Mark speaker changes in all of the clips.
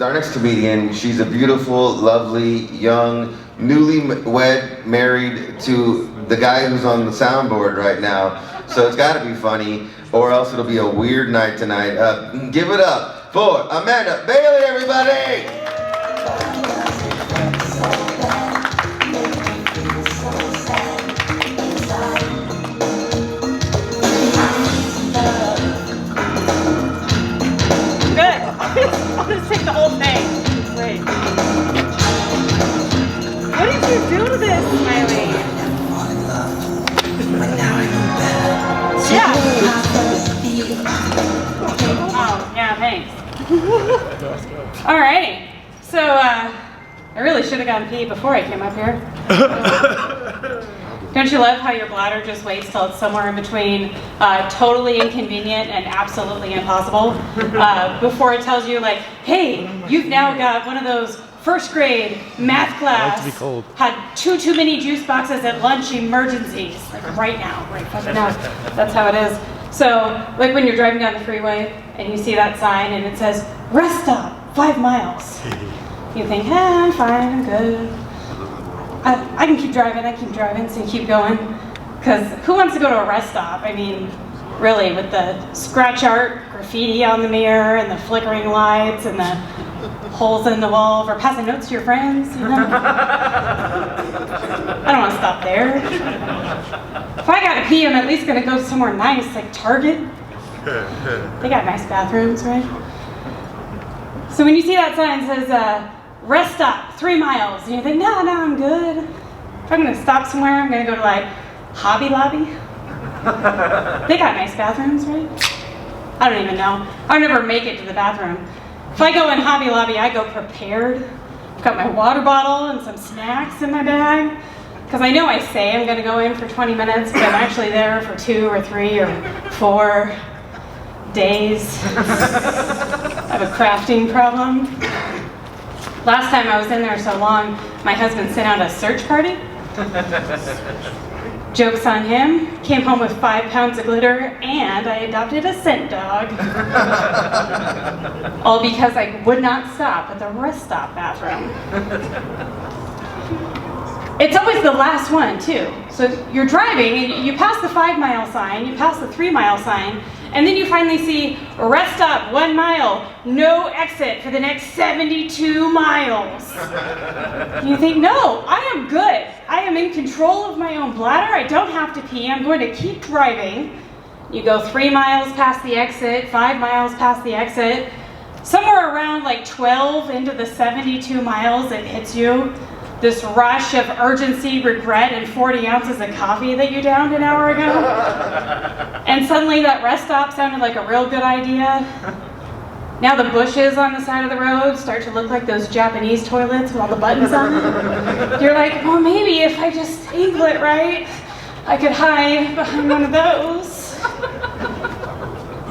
Speaker 1: our next comedian. She's a beautiful, lovely, young, newlywed, married to the guy who's on the soundboard right now. So it's gotta be funny, or else it'll be a weird night tonight. Give it up for Amanda Bailey, everybody!
Speaker 2: I'll just take the whole thing. Wait. What did you do to this, Smiley? Yeah. Oh, yeah, thanks. Alrighty. So, I really should have gone pee before I came up here. Don't you love how your bladder just waits till it's somewhere in between totally inconvenient and absolutely impossible before it tells you, like, hey, you've now got one of those first grade math class, had too many juice boxes at lunch emergencies, like right now, right fucking now. That's how it is. So, like when you're driving down the freeway and you see that sign and it says, rest stop, 5 miles. You think, I'm fine, I'm good. I can keep driving, so you keep going. Because who wants to go to a rest stop? I mean, really, with the scratch art graffiti on the mirror and the flickering lights and the holes in the wall for passing notes to your friends, you know? I don't want to stop there. If I gotta pee, I'm at least gonna go somewhere nice, like Target. They got nice bathrooms, right? So when you see that sign that says, rest stop, 3 miles, and you think, no, I'm good. If I'm gonna stop somewhere, I'm gonna go to like Hobby Lobby. They got nice bathrooms, right? I don't even know. I'll never make it to the bathroom. If I go in Hobby Lobby, I go prepared. I've got my water bottle and some snacks in my bag. Because I know I say I'm gonna go in for 20 minutes, but I'm actually there for 2 or 3 or 4 days. I have a crafting problem. Last time I was in there so long, my husband sent out a search party. Joke's on him. Came home with 5 pounds of glitter, and I adopted a scent dog. All because I would not stop at the rest stop bathroom. It's always the last one, too. So you're driving, and you pass the 5 mile sign, you pass the 3 mile sign, and then you finally see rest stop 1 mile, no exit for the next 72 miles. And you think, no, I am good. I am in control of my own bladder. I don't have to pee. I'm going to keep driving. You go 3 miles past the exit, 5 miles past the exit. Somewhere around like 12 into the 72 miles, it hits you. This rush of urgency, regret, and 40 ounces of coffee that you downed an hour ago. And suddenly that rest stop sounded like a real good idea. Now the bushes on the side of the road start to look like those Japanese toilets with all the buttons on them. You're like, well, maybe if I just angle it right, I could hide behind one of those.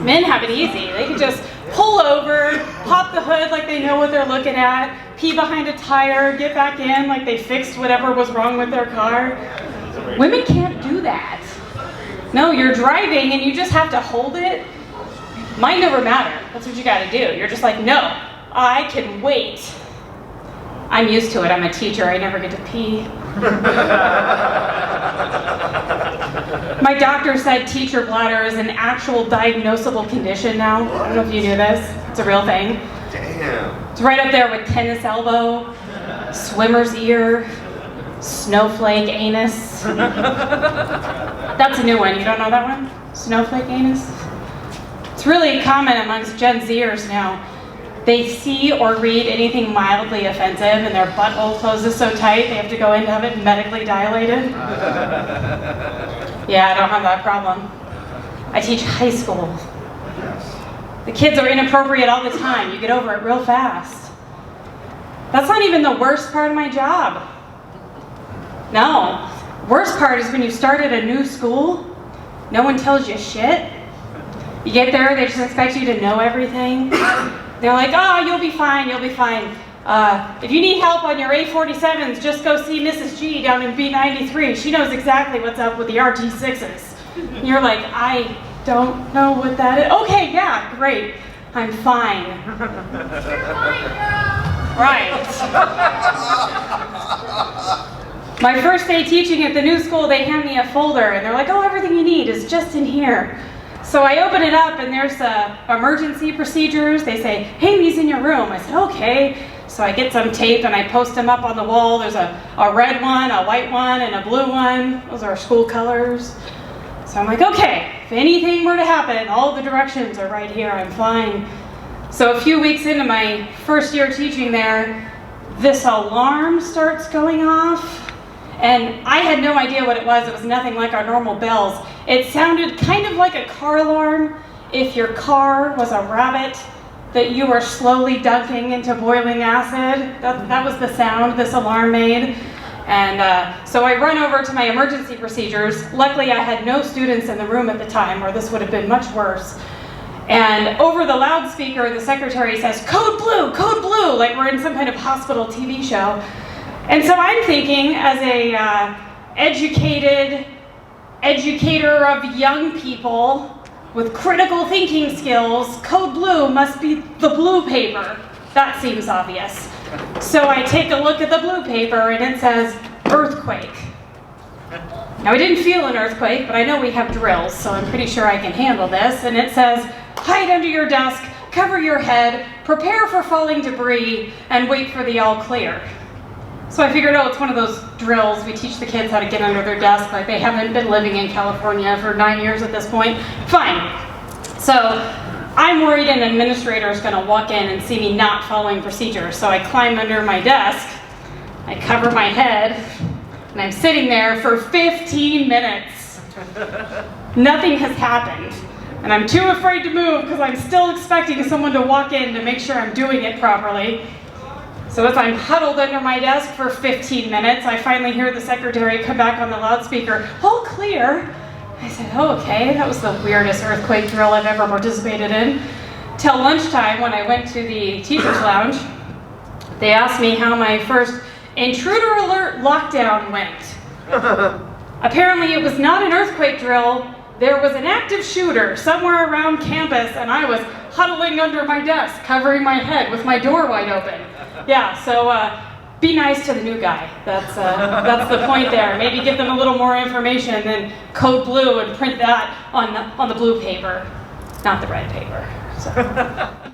Speaker 2: Men have it easy. They can just pull over, pop the hood like they know what they're looking at, pee behind a tire, get back in like they fixed whatever was wrong with their car. Women can't do that. No, you're driving and you just have to hold it. Mind over matter. That's what you gotta do. You're just like, no, I can wait. I'm used to it. I'm a teacher. I never get to pee. My doctor said teacher bladder is an actual diagnosable condition now. I don't know if you knew this. It's a real thing.
Speaker 1: Damn.
Speaker 2: It's right up there with tennis elbow, swimmer's ear, snowflake anus. That's a new one. You don't know that one? Snowflake anus? It's really common amongst Gen Zers now. They see or read anything mildly offensive and their butthole closes so tight they have to go in to have it medically dilated. Yeah, I don't have that problem. I teach high school. The kids are inappropriate all the time. You get over it real fast. That's not even the worst part of my job. No. Worst part is when you start at a new school, no one tells you shit. You get there, they just expect you to know everything. They're like, oh, you'll be fine, you'll be fine. If you need help on your A47s, just go see Mrs. G down in B93. She knows exactly what's up with the RT6s. And you're like, I don't know what that is. Okay, yeah, great. I'm fine. You're fine, girl. Right. My first day teaching at the new school, they hand me a folder and they're like, oh, everything you need is just in here. So I open it up and there's emergency procedures. They say, hey, these in your room. I said, okay. So I get some tape and I post them up on the wall. There's a red one, a white one, and a blue one. Those are our school colors. So I'm like, okay, if anything were to happen, all the directions are right here, I'm fine. So a few weeks into my first year teaching there, this alarm starts going off. And I had no idea what it was. It was nothing like our normal bells. It sounded kind of like a car alarm if your car was a rabbit that you were slowly dunking into boiling acid. That was the sound this alarm made. And so I run over to my emergency procedures. Luckily, I had no students in the room at the time, or this would have been much worse. And over the loudspeaker, the secretary says, code blue, like we're in some kind of hospital TV show. And so I'm thinking, as a educator of young people with critical thinking skills, code blue must be the blue paper. That seems obvious. So I take a look at the blue paper and it says, earthquake. Now I didn't feel an earthquake, but I know we have drills, so I'm pretty sure I can handle this. And it says, hide under your desk, cover your head, prepare for falling debris, and wait for the all clear. So I figured, oh, it's one of those drills. We teach the kids how to get under their desk, like they haven't been living in California for 9 years at this point. Fine. So I'm worried an administrator is going to walk in and see me not following procedures. So I climb under my desk, I cover my head, and I'm sitting there for 15 minutes. Nothing has happened. And I'm too afraid to move because I'm still expecting someone to walk in to make sure I'm doing it properly. So as I'm huddled under my desk for 15 minutes, I finally hear the secretary come back on the loudspeaker, all clear. I said, oh, okay, that was the weirdest earthquake drill I've ever participated in. Till lunchtime, when I went to the teacher's lounge, they asked me how my first intruder alert lockdown went. Apparently it was not an earthquake drill. There was an active shooter somewhere around campus, and I was huddling under my desk, covering my head with my door wide open. Yeah, so be nice to the new guy. That's the point there. Maybe give them a little more information than code blue and print that on the blue paper, not the red paper. So.